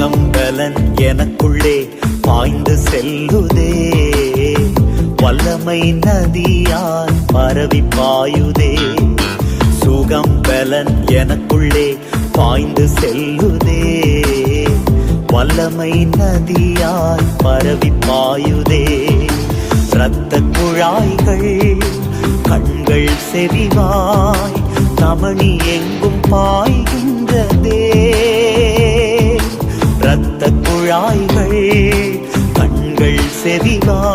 சுகம் பலன் எனக்குள்ளே பாய்ந்து செல்லுதே, வல்லமை நதியாய் பரவி பாயுதே. சுகம் பலன் எனக்குள்ளே பாய்ந்து செல்லுதே, வல்லமை நதியாய் பரவி பாயுதே. இரத்த குழாய்கள் கண்கள் செறிவாய் தமணி எங்கும் பாய்கின்றதே. இரத்த குழாய்கள் கண்கள் செறிவாய்